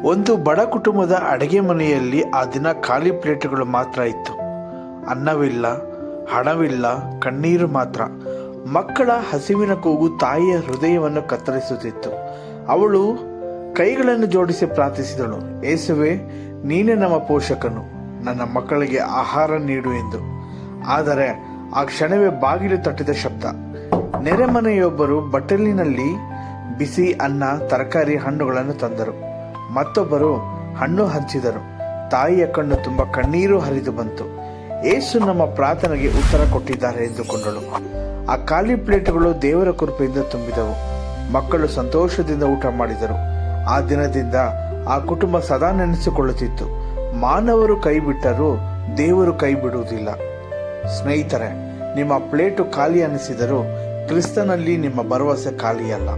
ಒಂದು ಬಡ ಕುಟುಂಬದ ಅಡುಗೆ ಮನೆಯಲ್ಲಿ ಆ ದಿನ ಖಾಲಿ ಪ್ಲೇಟ್ಗಳು ಮಾತ್ರ ಇತ್ತು. ಅನ್ನವಿಲ್ಲ, ಹಣವಿಲ್ಲ, ಕಣ್ಣೀರು ಮಾತ್ರ. ಮಕ್ಕಳ ಹಸಿವಿನ ಕೂಗು ತಾಯಿಯ ಹೃದಯವನ್ನು ಕತ್ತರಿಸುತ್ತಿತ್ತು. ಅವಳು ಕೈಗಳನ್ನು ಜೋಡಿಸಿ ಪ್ರಾರ್ಥಿಸಿದಳು, ಏಸುವೆ, ನೀನೇ ನಮ್ಮ ಪೋಷಕನು, ನನ್ನ ಮಕ್ಕಳಿಗೆ ಆಹಾರ ನೀಡು ಎಂದು. ಆದರೆ ಆ ಕ್ಷಣವೇ ಬಾಗಿಲು ತಟ್ಟಿದ ಶಬ್ದ. ನೆರೆಮನೆಯೊಬ್ಬರು ಬಟ್ಟಲಿನಲ್ಲಿ ಬಿಸಿ ಅನ್ನ, ತರಕಾರಿ, ಹಣ್ಣುಗಳನ್ನು ತಂದರು. ಮತ್ತೊಬ್ಬರು ಹಣ್ಣು ಹಂಚಿದರು. ತಾಯಿಯ ಕಣ್ಣು ತುಂಬ ಕಣ್ಣೀರು ಹರಿದು ಬಂತು. ಏಸು ನಮ್ಮ ಪ್ರಾರ್ಥನೆಗೆ ಉತ್ತರ ಕೊಟ್ಟಿದ್ದಾರೆ ಎಂದುಕೊಂಡಳು. ಆ ಖಾಲಿ ಪ್ಲೇಟ್ಗಳು ದೇವರ ಕೃಪೆಯಿಂದ ತುಂಬಿದವು. ಮಕ್ಕಳು ಸಂತೋಷದಿಂದ ಊಟ ಮಾಡಿದರು. ಆ ದಿನದಿಂದ ಆ ಕುಟುಂಬ ಸದಾ ನೆನೆಸಿಕೊಳ್ಳುತ್ತಿತ್ತು, ಮಾನವರು ಕೈ ಬಿಟ್ಟರೂ ದೇವರು ಕೈ ಬಿಡುವುದಿಲ್ಲ. ಸ್ನೇಹಿತರೆ, ನಿಮ್ಮ ಪ್ಲೇಟು ಖಾಲಿ ಅನಿಸಿದರೂ ಕ್ರಿಸ್ತನಲ್ಲಿ ನಿಮ್ಮ ಭರವಸೆ ಖಾಲಿಯಲ್ಲ.